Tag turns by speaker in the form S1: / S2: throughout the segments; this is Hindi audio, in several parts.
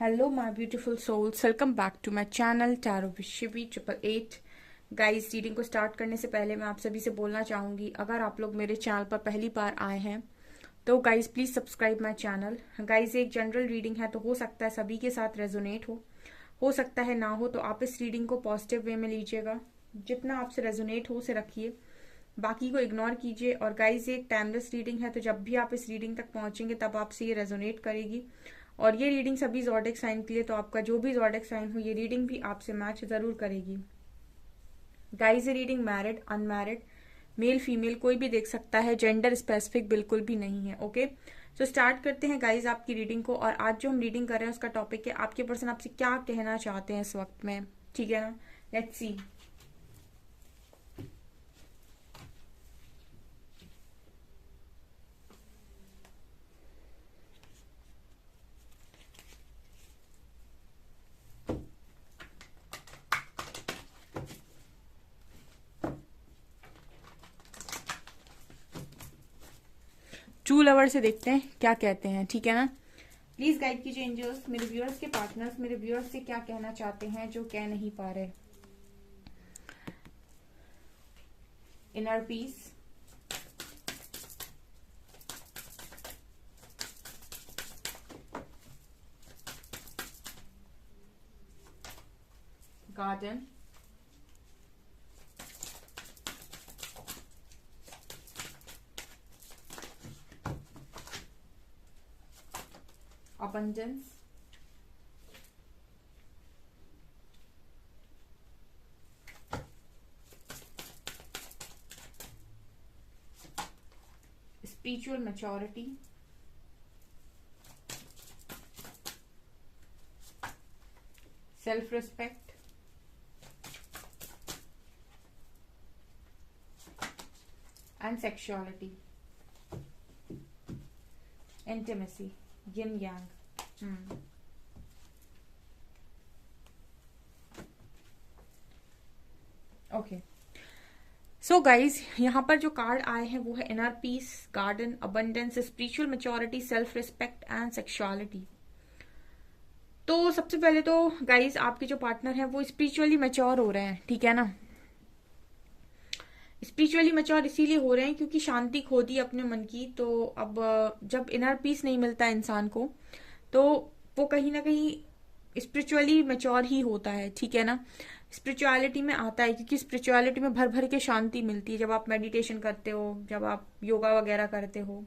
S1: Hello my beautiful souls, welcome back to my channel tarot with Shivi 888। Guys, reading को स्टार्ट करने से पहले मैं आप सभी से बोलना चाहूँगी, अगर आप लोग मेरे चैनल पर पहली बार आए हैं तो guys please subscribe my channel. Guys, एक जनरल रीडिंग है तो हो सकता है सभी के साथ रेजोनेट हो सकता है ना हो, तो आप इस रीडिंग को पॉजिटिव वे में लीजिएगा। जितना आपसे रेजोनेट हो उसे रखिए, बाकी को इग्नोर कीजिए। और गाइज, ये एक टाइमलेस रीडिंग है, तो जब भी आप इस रीडिंग तक पहुंचेंगे तब आपसे ये रेजोनेट करेगी। और ये रीडिंग सभी ज़ोडिक साइन के लिए, तो आपका जो भी ज़ोडिक साइन हो ये रीडिंग भी आपसे मैच ज़रूर करेगी। गाइज, ये reading married, unmarried, male female कोई भी देख सकता है, जेंडर स्पेसिफिक बिल्कुल भी नहीं है। ओके, तो स्टार्ट करते हैं गाइज आपकी रीडिंग को। और आज जो हम रीडिंग कर रहे हैं उसका टॉपिक है आपके पर्सन आपसे क्या कहना चाहते हैं इस वक्त में। ठीक है ना, लेट्स सी। ट्रू लवर से देखते हैं क्या कहते हैं। ठीक है ना, प्लीज गाइड कीजिए एंजल्स, मेरे व्यूअर्स के पार्टनर्स मेरे व्यूअर्स से क्या कहना चाहते हैं जो कह नहीं पा रहे। Inner peace, garden, abundance, spiritual maturity, self respect, and sexuality, intimacy, yin yang। Okay, so guys, यहाँ पर जो कार्ड आए हैं वो है inner peace, garden, abundance, spiritual maturity, self respect and sexuality. तो सबसे पहले तो गाइज आपके जो पार्टनर हैं वो स्पिरिचुअली मैच्योर हो रहे हैं। ठीक है ना, स्पिरिचुअली मैच्योर इसीलिए हो रहे हैं क्योंकि शांति खो दी अपने मन की। तो अब जब इनर पीस नहीं मिलता इंसान को तो वो कहीं ना कहीं स्पिरिचुअली मैच्योर ही होता है। ठीक है ना, स्पिरिचुअलिटी में आता है क्योंकि स्पिरिचुअलिटी में भर भर के शांति मिलती है। जब आप मेडिटेशन करते हो, जब आप योगा वगैरह करते हो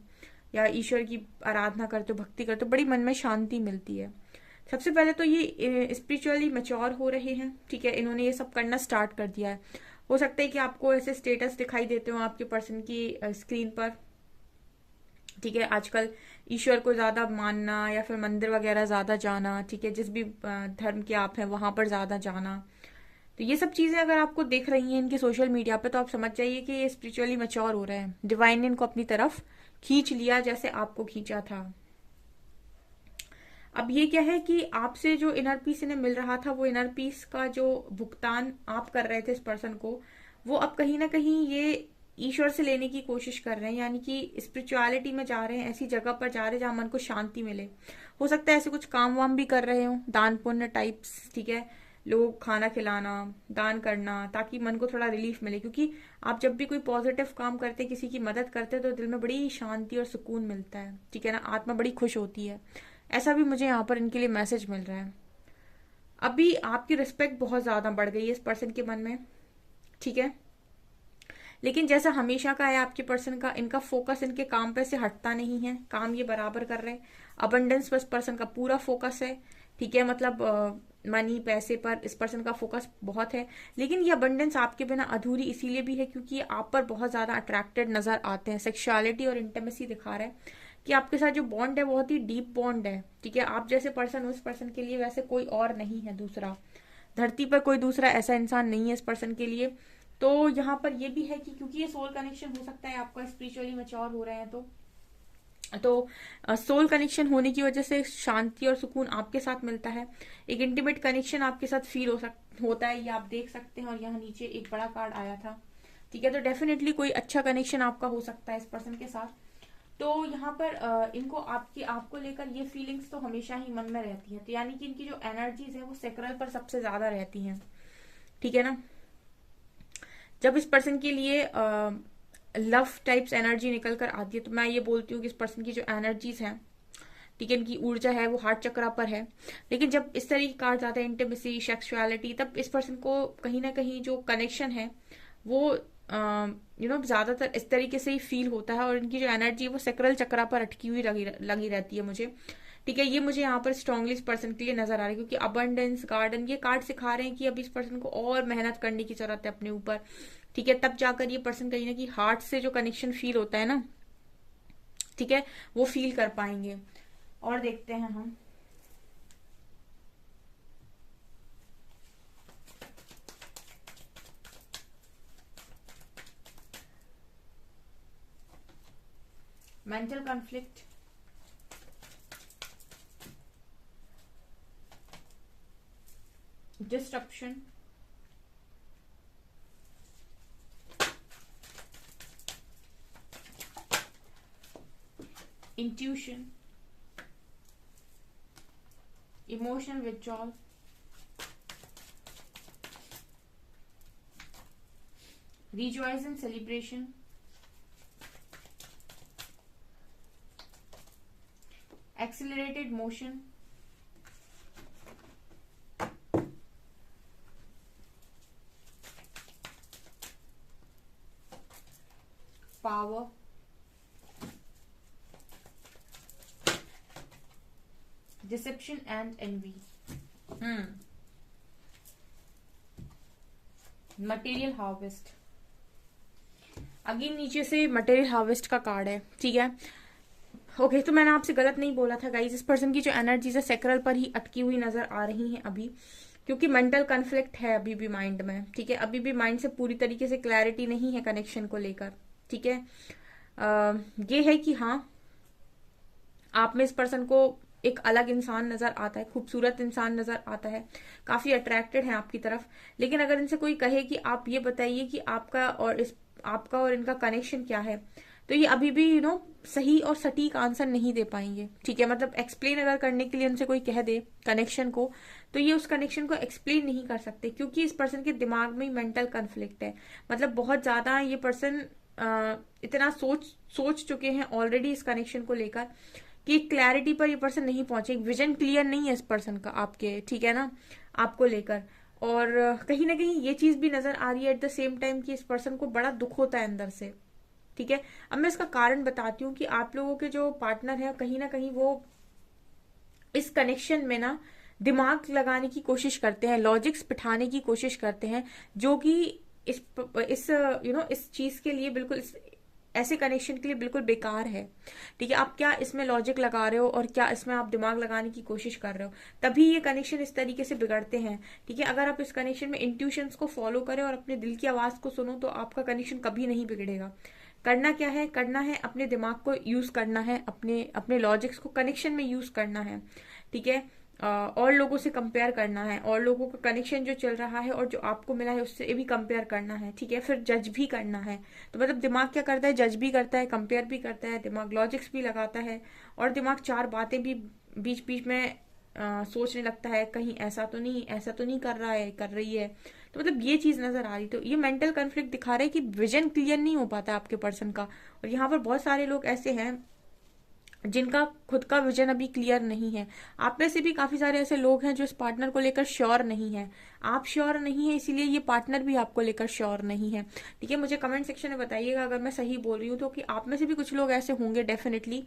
S1: या ईश्वर की आराधना करते हो, भक्ति करते हो, बड़ी मन में शांति मिलती है। सबसे पहले तो ये स्पिरिचुअली मैच्योर हो रहे हैं। ठीक है, इन्होंने ये सब करना स्टार्ट कर दिया है। हो सकता है कि आपको ऐसे स्टेटस दिखाई देते हो आपके पर्सन की स्क्रीन पर। ठीक है, आजकल ईश्वर को ज्यादा मानना या फिर मंदिर वगैरह ज्यादा जाना, ठीक है, जिस भी धर्म के आप हैं वहां पर ज्यादा जाना, तो ये सब चीजें अगर आपको दिख रही हैं इनके सोशल मीडिया पे तो आप समझ जाइए कि ये स्पिरिचुअली मैच्योर हो रहे हैं। डिवाइन ने इनको अपनी तरफ खींच लिया जैसे आपको खींचा था। अब ये क्या है कि आपसे जो इनर पीस इन्हें मिल रहा था, वो इनर पीस का जो भुगतान आप कर रहे थे इस पर्सन को, वो अब कहीं ना कहीं ये ईश्वर से लेने की कोशिश कर रहे हैं। यानी कि स्पिरिचुअलिटी में जा रहे हैं, ऐसी जगह पर जा रहे हैं जहां मन को शांति मिले। हो सकता है ऐसे कुछ काम वाम भी कर रहे हो, दान पुण्य टाइप्स। ठीक है, लोगों को खाना खिलाना, दान करना, ताकि मन को थोड़ा रिलीफ मिले। क्योंकि आप जब भी कोई पॉजिटिव काम करते, किसी की मदद करते, तो दिल में बड़ी शांति और सुकून मिलता है। ठीक है ना, आत्मा बड़ी खुश होती है। ऐसा भी मुझे यहाँ पर इनके लिए मैसेज मिल रहा है। अभी आपकी रिस्पेक्ट बहुत ज्यादा बढ़ गई है इस पर्सन के मन में। ठीक है, लेकिन जैसा हमेशा का है आपके पर्सन का, इनका फोकस इनके काम पे से हटता नहीं है, काम ये बराबर कर रहे हैं। अबंडेंस पर इस पर्सन का पूरा फोकस है। ठीक है, मतलब मनी, पैसे पर इस पर्सन का फोकस बहुत है। लेकिन ये अबंडेंस आपके बिना अधूरी इसीलिए भी है क्योंकि आप पर बहुत ज्यादा अट्रैक्टेड नजर आते हैं। सेक्सुअलिटी और इंटीमेसी दिखा रहा है कि आपके साथ जो बॉन्ड है बहुत ही डीप बॉन्ड है। ठीक है, आप जैसे पर्सन उस पर्सन के लिए वैसे कोई और नहीं है दूसरा, धरती पर कोई दूसरा ऐसा इंसान नहीं है इस पर्सन के लिए। तो यहाँ पर ये भी है कि क्योंकि ये सोल कनेक्शन हो सकता है, आपका स्पिरिचुअली मैच्योर हो रहे हैं तो सोल कनेक्शन होने की वजह से शांति और सुकून आपके साथ मिलता है। एक इंटीमेट कनेक्शन आपके साथ फील होता है, ये आप देख सकते हैं। और यहाँ नीचे एक बड़ा कार्ड आया था। ठीक है, तो डेफिनेटली कोई अच्छा कनेक्शन आपका हो सकता है इस पर्सन के साथ। तो यहाँ पर इनको आपको लेकर ये फीलिंग्स तो हमेशा ही मन में रहती है, तो यानी कि इनकी जो एनर्जीज है वो सेक्रल पर सबसे ज्यादा रहती हैं, ठीक है ना। जब इस पर्सन के लिए लव टाइप्स एनर्जी निकल कर आती है, तो मैं ये बोलती हूँ कि इस पर्सन की जो एनर्जीज हैं, ठीक है, इनकी ऊर्जा है वो हार्ट चक्रा पर है। लेकिन जब इस तरह की कार्ड आते हैं, इंटीमेसी, सेक्सुअलिटी, तब इस पर्सन को कहीं ना कहीं जो कनेक्शन है वो ज्यादातर इस तरीके से ही फील होता है, और इनकी जो एनर्जी है वो सेक्रल चक्रा पर अटकी हुई लगी लगी रहती है मुझे, ठीक है। ये मुझे यहाँ पर स्ट्रांगली इस पर्सन के लिए नजर आ रहा है, क्योंकि अबंडेंस गार्डन ये कार्ड सिखा रहे हैं कि अभी इस पर्सन को और मेहनत करने की जरूरत है अपने ऊपर, ठीक है। तब जाकर ये पर्सन कहीं ना कहीं हार्ट से जो कनेक्शन फील होता है ना, ठीक है, वो फील कर पाएंगे। और देखते हैं हम mental conflict, disruption, intuition, emotional withdrawal, rejoice and celebration, accelerated motion, power, deception and envy, material harvest. Again नीचे से मटेरियल हार्वेस्ट का कार्ड है, ठीक है। ओके, तो मैंने आपसे गलत नहीं बोला था गाइज, इस पर्सन की जो एनर्जीज है सेक्रल पर ही अटकी हुई नजर आ रही हैं अभी, क्योंकि मेंटल कॉन्फ्लिक्ट है अभी भी माइंड में, ठीक है। अभी भी माइंड से पूरी तरीके से क्लैरिटी नहीं है कनेक्शन को लेकर, ठीक है। ये है कि हाँ, आप में इस पर्सन को एक अलग इंसान नजर आता है, खूबसूरत इंसान नजर आता है, काफी अट्रैक्टेड है आपकी तरफ। लेकिन अगर इनसे कोई कहे कि आप ये बताइए कि आपका और इनका कनेक्शन क्या है, तो ये अभी भी सही और सटीक आंसर नहीं दे पाएंगे, ठीक है। मतलब एक्सप्लेन अगर करने के लिए उनसे कोई कह दे कनेक्शन को, तो ये उस कनेक्शन को एक्सप्लेन नहीं कर सकते, क्योंकि इस पर्सन के दिमाग में मेंटल कॉन्फ्लिक्ट है। मतलब बहुत ज्यादा ये पर्सन इतना सोच चुके हैं ऑलरेडी इस कनेक्शन को लेकर कि क्लैरिटी पर ये पर्सन नहीं पहुंचे, विजन क्लियर नहीं है इस पर्सन का आपके, ठीक है ना, आपको लेकर। और कहीं ना कहीं ये चीज भी नजर आ रही है एट द सेम टाइम कि इस पर्सन को बड़ा दुख होता है अंदर से, ठीक है। अब मैं इसका कारण बताती हूँ कि आप लोगों के जो पार्टनर है कहीं ना कहीं वो इस कनेक्शन में ना दिमाग लगाने की कोशिश करते हैं, लॉजिक्स बिठाने की कोशिश करते हैं, जो कि इस चीज के लिए बिल्कुल ऐसे कनेक्शन के लिए बिल्कुल बेकार है, ठीक है। आप क्या इसमें लॉजिक लगा रहे हो और क्या इसमें आप दिमाग लगाने की कोशिश कर रहे हो, तभी ये कनेक्शन इस तरीके से बिगड़ते हैं, ठीक है। अगर आप इस कनेक्शन में इंट्यूशंस को फॉलो करें और अपने दिल की आवाज को सुनो, तो आपका कनेक्शन कभी नहीं बिगड़ेगा। करना क्या है, करना है अपने दिमाग को यूज करना है, अपने अपने लॉजिक्स को कनेक्शन में यूज करना है, ठीक है। और लोगों से कंपेयर करना है, और लोगों का कनेक्शन जो चल रहा है और जो आपको मिला है उससे भी कंपेयर करना है, ठीक है। फिर जज भी करना है। तो मतलब दिमाग क्या करता है, जज भी करता है, कंपेयर भी करता है, दिमाग लॉजिक्स भी लगाता है, और दिमाग चार बातें भी बीच बीच में सोचने लगता है, कहीं ऐसा तो नहीं कर रहा है, कर रही है। तो मतलब ये चीज नजर आ रही, तो ये मेंटल कॉन्फ्लिक्ट दिखा रहा है कि विजन क्लियर नहीं हो पाता आपके पर्सन का। और यहाँ पर बहुत सारे लोग ऐसे हैं जिनका खुद का विजन अभी क्लियर नहीं है। आप में से भी काफी सारे ऐसे लोग हैं जो इस पार्टनर को लेकर श्योर नहीं है। आप श्योर नहीं है, इसीलिए ये पार्टनर भी आपको लेकर श्योर नहीं है, ठीक है। मुझे कमेंट सेक्शन में बताइएगा अगर मैं सही बोल रही हूँ, तो कि आप में से भी कुछ लोग ऐसे होंगे डेफिनेटली,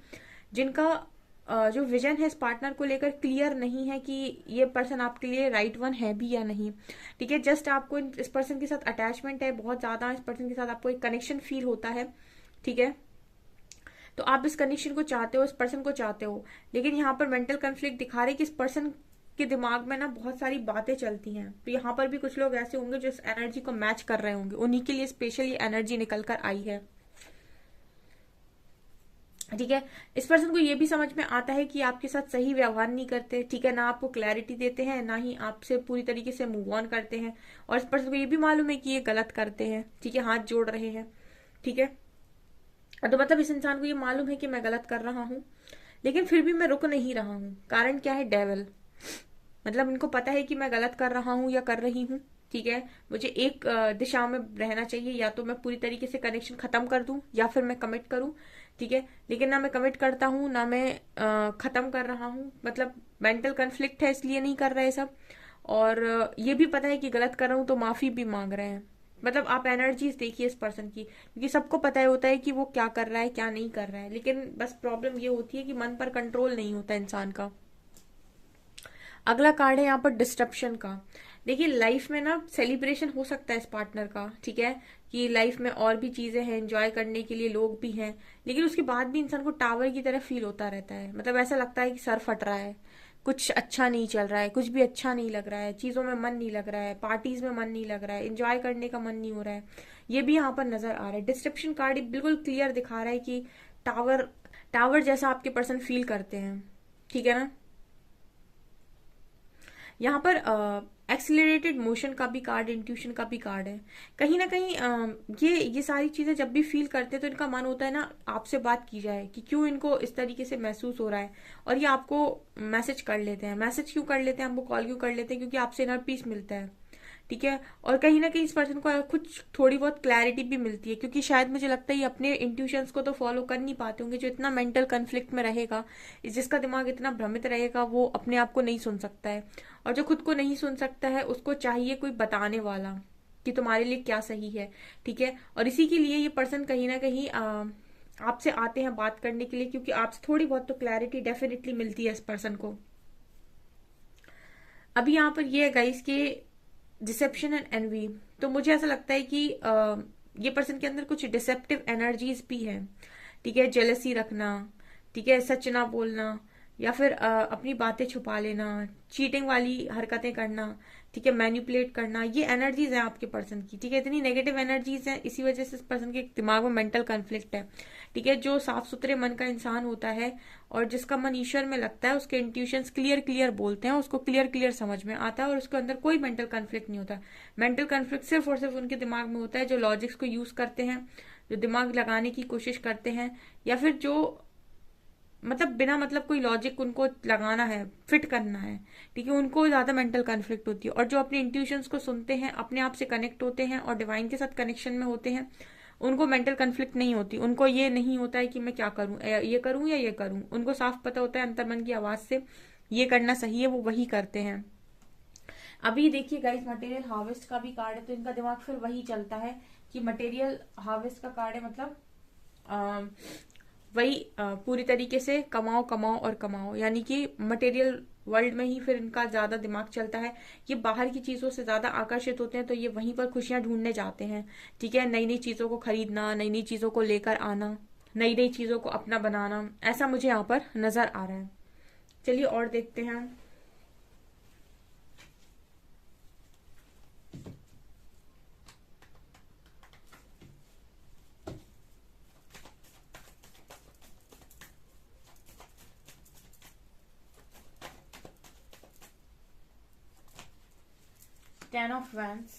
S1: जिनका जो विजन है इस पार्टनर को लेकर क्लियर नहीं है कि ये पर्सन आपके लिए राइट वन है भी या नहीं, ठीक है। जस्ट आपको इस पर्सन के साथ अटैचमेंट है बहुत ज्यादा, इस पर्सन के साथ आपको एक कनेक्शन फील होता है, ठीक है। तो आप इस कनेक्शन को चाहते हो, इस पर्सन को चाहते हो, लेकिन यहाँ पर मेंटल कॉन्फ्लिक्ट दिखा रहे कि इस पर्सन के दिमाग में ना बहुत सारी बातें चलती हैं। तो यहाँ पर भी कुछ लोग ऐसे होंगे जो इस एनर्जी को मैच कर रहे होंगे, उन्हीं के लिए स्पेशल ये एनर्जी निकल कर आई है, ठीक है। इस पर्सन को ये भी समझ में आता है कि आपके साथ सही व्यवहार नहीं करते, ठीक है, ना आपको क्लैरिटी देते हैं, ना ही आपसे पूरी तरीके से मूव ऑन करते हैं। और इस पर्सन को ये भी मालूम है कि ये गलत करते हैं, ठीक है, हाथ जोड़ रहे हैं, ठीक है। तो मतलब इस इंसान को ये मालूम है कि मैं गलत कर रहा हूँ, लेकिन फिर भी मैं रुक नहीं रहा हूँ। कारण क्या है? डेविल। मतलब इनको पता है कि मैं गलत कर रहा हूँ या कर रही हूँ, ठीक है। मुझे एक दिशा में रहना चाहिए, या तो मैं पूरी तरीके से कनेक्शन खत्म कर दूं या फिर मैं कमिट करूं, ठीक है। लेकिन ना मैं कमिट करता हूँ ना मैं खत्म कर रहा हूँ। मतलब मेंटल कन्फ्लिक्ट है, इसलिए नहीं कर रहे सब। और ये भी पता है कि गलत कर रहा हूँ तो माफी भी मांग रहे हैं। मतलब आप एनर्जीज देखिए इस पर्सन की, क्योंकि सबको पता होता है कि वो क्या कर रहा है क्या नहीं कर रहा है, लेकिन बस प्रॉब्लम ये होती है कि मन पर कंट्रोल नहीं होता इंसान का। अगला कार्ड है यहाँ पर डिस्ट्रप्शन का। देखिए लाइफ में ना सेलिब्रेशन हो सकता है इस पार्टनर का, ठीक है, कि लाइफ में और भी चीजें हैं, एंजॉय करने के लिए लोग भी हैं, लेकिन उसके बाद भी इंसान को टावर की तरह फील होता रहता है। मतलब ऐसा लगता है कि सर फट रहा है, कुछ अच्छा नहीं चल रहा है, कुछ भी अच्छा नहीं लग रहा है, चीजों में मन नहीं लग रहा है, पार्टीज में मन नहीं लग रहा है, एंजॉय करने का मन नहीं हो रहा है। ये भी यहाँ पर नजर आ रहा है। डिस्क्रिप्शन कार्ड बिल्कुल क्लियर दिखा रहा है कि टावर, टावर जैसा आपके पर्सन फील करते हैं, ठीक है ना। यहाँ पर एक्सिलरेटेड मोशन का भी कार्ड, इंट्यूशन का भी कार्ड है। कहीं ना कहीं ये सारी चीजें जब भी फील करते हैं तो इनका मन होता है ना आपसे बात की जाए कि क्यों इनको इस तरीके से महसूस हो रहा है। और ये आपको मैसेज कर लेते हैं। मैसेज क्यों कर लेते हैं, आपको कॉल क्यों कर लेते हैं? क्योंकि आपसे इनर पीस मिलता है, ठीक है। और कहीं ना कहीं इस पर्सन को कुछ थोड़ी बहुत क्लैरिटी भी मिलती है, क्योंकि शायद मुझे लगता है ये अपने इंट्यूशंस को तो फॉलो कर नहीं पाते होंगे। जो इतना मेंटल कन्फ्लिक्ट में रहेगा, जिसका दिमाग इतना भ्रमित रहेगा, वो अपने आप को नहीं सुन सकता है। और जो खुद को नहीं सुन सकता है उसको चाहिए कोई बताने वाला कि तुम्हारे लिए क्या सही है, ठीक है। और इसी के लिए ये पर्सन कहीं ना कहीं आपसे आते हैं बात करने के लिए, क्योंकि आपसे थोड़ी बहुत तो क्लैरिटी डेफिनेटली मिलती है इस पर्सन को। अभी यहाँ पर ये है गाइस कि डिसेप्शन एंड एनवी। तो मुझे ऐसा लगता है कि ये पर्सन के अंदर कुछ डिसेप्टिव एनर्जीज भी है, ठीक है। जेलसी रखना, ठीक है, सच ना बोलना, या फिर अपनी बातें छुपा लेना, चीटिंग वाली हरकतें करना, ठीक है, मैनिपुलेट करना, ये एनर्जीज है आपके पर्सन की, ठीक है। इतनी नेगेटिव एनर्जीज है, इसी वजह से इस पर्सन के दिमाग में मेंटल कन्फ्लिक्ट है, ठीक है। जो साफ सुथरे मन का इंसान होता है और जिसका मन ईश्वर में लगता है, उसके इंट्यूशंस क्लियर क्लियर बोलते हैं, उसको क्लियर क्लियर समझ में आता है, और उसके अंदर कोई मेंटल कन्फ्लिक्ट नहीं होता। मेंटल कन्फ्लिक्ट सिर्फ और सिर्फ उनके दिमाग में होता है जो लॉजिक्स को यूज करते हैं, जो दिमाग लगाने की कोशिश करते हैं, या फिर जो मतलब बिना मतलब कोई लॉजिक उनको लगाना है, फिट करना है, ठीक है, उनको ज्यादा मेंटल कन्फ्लिक्ट होती है। और जो अपने इंट्यूशंस को सुनते हैं, अपने आप से कनेक्ट होते हैं और डिवाइन के साथ कनेक्शन में होते हैं, उनको मेंटल कन्फ्लिक्ट नहीं होती। उनको ये नहीं होता है कि मैं क्या करूं, ये करूं या ये करूं। उनको साफ पता होता है अंतर्मन की आवाज से ये करना सही है, वो वही करते हैं। अभी देखिए गाइस, मटेरियल हार्वेस्ट का भी कार्ड है, तो इनका दिमाग फिर वही चलता है कि मटेरियल हार्वेस्ट का कार्ड है, मतलब वही पूरी तरीके से कमाओ कमाओ और कमाओ, यानी कि मटेरियल वर्ल्ड में ही फिर इनका ज्यादा दिमाग चलता है। ये बाहर की चीजों से ज्यादा आकर्षित होते हैं, तो ये वहीं पर खुशियां ढूंढने जाते हैं, ठीक है। नई नई चीजों को खरीदना, नई नई चीजों को लेकर आना, नई नई चीजों को अपना बनाना, ऐसा मुझे यहाँ पर नजर आ रहा है। चलिए और देखते हैं। 10 of Wands,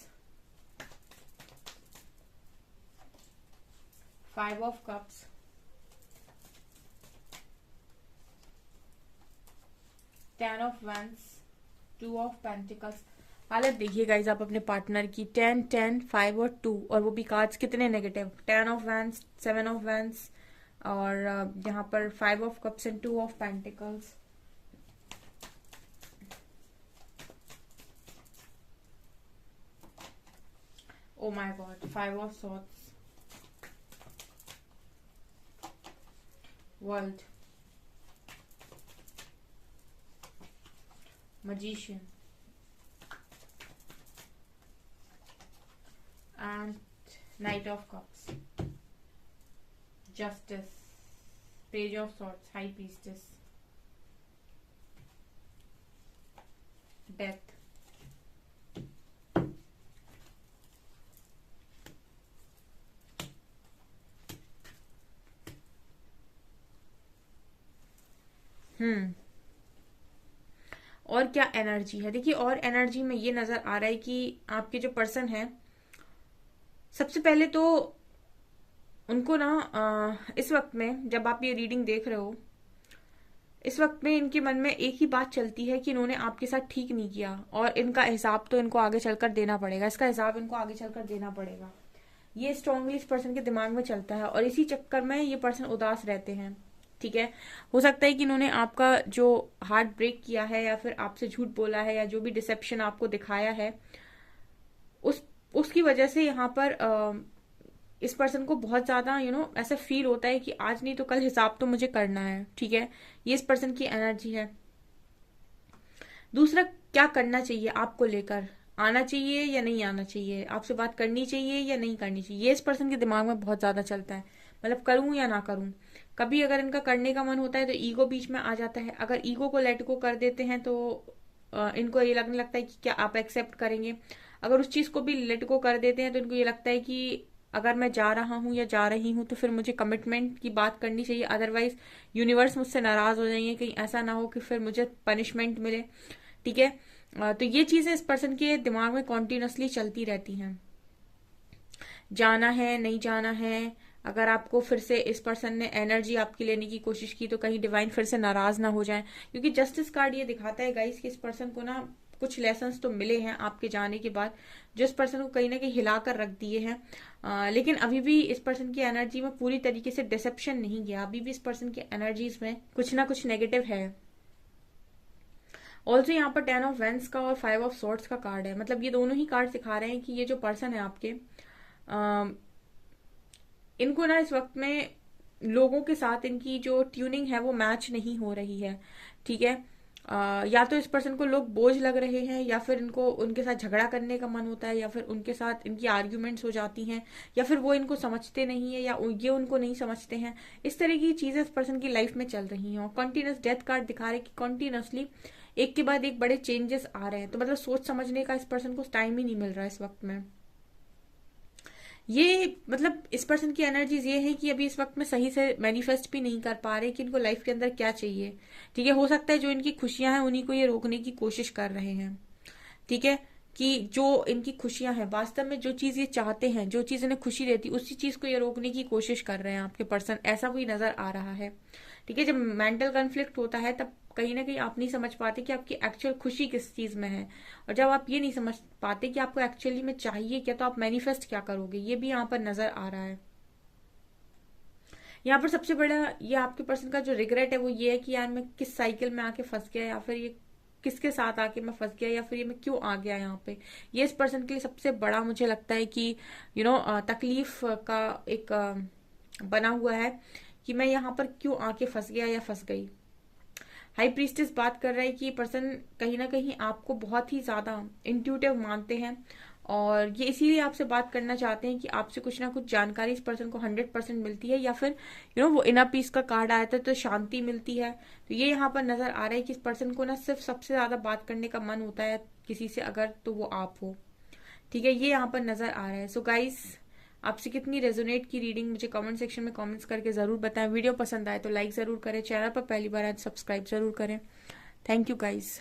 S1: 5 of Cups, 10 of Wands, 2 of Pentacles। हालत देखिए गाइज आप अपने पार्टनर की, 10 10 5 और 2, और वो भी कार्ड्स कितने negative. 10 of Wands, 7 of Wands, और यहाँ पर 5 of Cups and 2 of Pentacles। Oh my God, 5 of Swords, world, magician, and Knight of Cups, Justice, Page of Swords, High Priestess, Death। और क्या एनर्जी है देखिए, और एनर्जी में ये नजर आ रहा है कि आपके जो पर्सन है, सबसे पहले तो उनको ना इस वक्त में जब आप ये रीडिंग देख रहे हो, इस वक्त में इनके मन में एक ही बात चलती है कि इन्होंने आपके साथ ठीक नहीं किया और इनका हिसाब तो इनको आगे चलकर देना पड़ेगा, इसका हिसाब इनको आगे चलकर देना पड़ेगा। ये स्ट्रांगली इस पर्सन के दिमाग में चलता है और इसी चक्कर में ये पर्सन उदास रहते हैं। ठीक है, हो सकता है कि इन्होंने आपका जो हार्ट ब्रेक किया है या फिर आपसे झूठ बोला है या जो भी डिसेप्शन आपको दिखाया है, उस उसकी वजह से यहाँ पर इस पर्सन को बहुत ज्यादा ऐसा फील होता है कि आज नहीं तो कल हिसाब तो मुझे करना है। ठीक है, ये इस पर्सन की एनर्जी है। दूसरा, क्या करना चाहिए आपको लेकर, आना चाहिए या नहीं आना चाहिए, आपसे बात करनी चाहिए या नहीं करनी चाहिए, ये इस पर्सन के दिमाग में बहुत ज्यादा चलता है। मतलब करूं या ना करूं। कभी अगर इनका करने का मन होता है तो ईगो बीच में आ जाता है। अगर ईगो को लेट गो कर देते हैं तो इनको ये लगने लगता है कि क्या आप एक्सेप्ट करेंगे। अगर उस चीज को भी लेट गो कर देते हैं तो इनको ये लगता है कि अगर मैं जा रहा हूँ या जा रही हूँ तो फिर मुझे कमिटमेंट की बात करनी चाहिए, अदरवाइज यूनिवर्स मुझसे नाराज हो जाएंगे, कहीं ऐसा ना हो कि फिर मुझे पनिशमेंट मिले। ठीक है, तो ये चीजें इस पर्सन के दिमाग में कॉन्टिन्यूसली चलती रहती हैं। जाना है नहीं जाना है, अगर आपको फिर से इस पर्सन ने एनर्जी आपकी लेने की कोशिश की तो कहीं डिवाइन फिर से नाराज ना हो जाए, क्योंकि जस्टिस कार्ड ये दिखाता है गाइस कि इस पर्सन को ना कुछ लेसन्स तो मिले हैं आपके जाने के बाद, जो इस पर्सन को कहीं ना कहीं हिलाकर रख दिए हैं। लेकिन अभी भी इस पर्सन की एनर्जी में पूरी तरीके से डिसेप्शन नहीं गया, अभी भी इस पर्सन की एनर्जीज में कुछ ना कुछ नेगेटिव है। ऑल्सो यहाँ पर 10 ऑफ वेंस का और 5 ऑफ सॉर्ड्स का कार्ड है। मतलब ये दोनों ही कार्ड सिखा रहे हैं कि ये जो पर्सन है आपके, इनको ना इस वक्त में लोगों के साथ इनकी जो ट्यूनिंग है वो मैच नहीं हो रही है। ठीक है, या तो इस पर्सन को लोग बोझ लग रहे हैं या फिर इनको उनके साथ झगड़ा करने का मन होता है या फिर उनके साथ इनकी आर्ग्यूमेंट्स हो जाती हैं या फिर वो इनको समझते नहीं है या ये उनको नहीं समझते हैं। इस तरह की चीजें इस पर्सन की लाइफ में चल रही हैं और कंटिन्यूस डेथ कार्ड दिखा रहे हैं कि कंटिन्यूसली एक के बाद एक बड़े चेंजेस आ रहे हैं। तो मतलब सोच समझने का इस पर्सन को टाइम ही नहीं मिल रहा है इस वक्त में। ये मतलब इस पर्सन की एनर्जीज ये है कि अभी इस वक्त में सही से मैनिफेस्ट भी नहीं कर पा रहे कि इनको लाइफ के अंदर क्या चाहिए। ठीक है, हो सकता है जो इनकी खुशियां हैं उन्हीं को ये रोकने की कोशिश कर रहे हैं। ठीक है, कि जो इनकी खुशियां हैं, वास्तव में जो चीज ये चाहते हैं, जो चीज इन्हें खुशी देती, उसी चीज को ये रोकने की कोशिश कर रहे हैं आपके पर्सन, ऐसा भी नजर आ रहा है। ठीक है, जब मेंटल कॉन्फ्लिक्ट होता है तब कहीं ना कहीं आप नहीं समझ पाते कि आपकी एक्चुअल खुशी किस चीज में है, और जब आप ये नहीं समझ पाते कि आपको एक्चुअली में चाहिए क्या, तो आप मैनिफेस्ट क्या करोगे, ये भी यहाँ पर नजर आ रहा है। यहाँ पर सबसे बड़ा ये आपके पर्सन का जो रिग्रेट है वो ये है कि यार मैं किस साइकिल में आके फंस गया, या फिर ये किसके साथ आके मैं फंस गया, या फिर ये मैं क्यों आ गया यहाँ पे। ये इस पर्सन के लिए सबसे बड़ा मुझे लगता है कि तकलीफ का एक बना हुआ है कि मैं यहाँ पर क्यों आके फंस गया या फंस गई। हाई प्रीस्टेस बात कर रहा है कि पर्सन कहीं ना कहीं आपको बहुत ही ज्यादा इंट्यूटिव मानते हैं और ये इसीलिए आपसे बात करना चाहते हैं कि आपसे कुछ ना कुछ जानकारी इस पर्सन को 100% मिलती है, या फिर वो इनर पीस का कार्ड आया था तो शांति मिलती है। तो ये यहाँ पर नजर आ रहा है कि इस पर्सन को ना सिर्फ सबसे ज्यादा बात करने का मन होता है किसी से अगर, तो वो आप हो। ठीक है, ये यहाँ पर नजर आ रहा है। सो गाइस, आपसे कितनी रेजोनेट की रीडिंग मुझे कमेंट सेक्शन में कमेंट्स करके जरूर बताएं। वीडियो पसंद आए तो लाइक जरूर करें, चैनल पर पहली बार आए तो सब्सक्राइब जरूर करें। Thank you guys.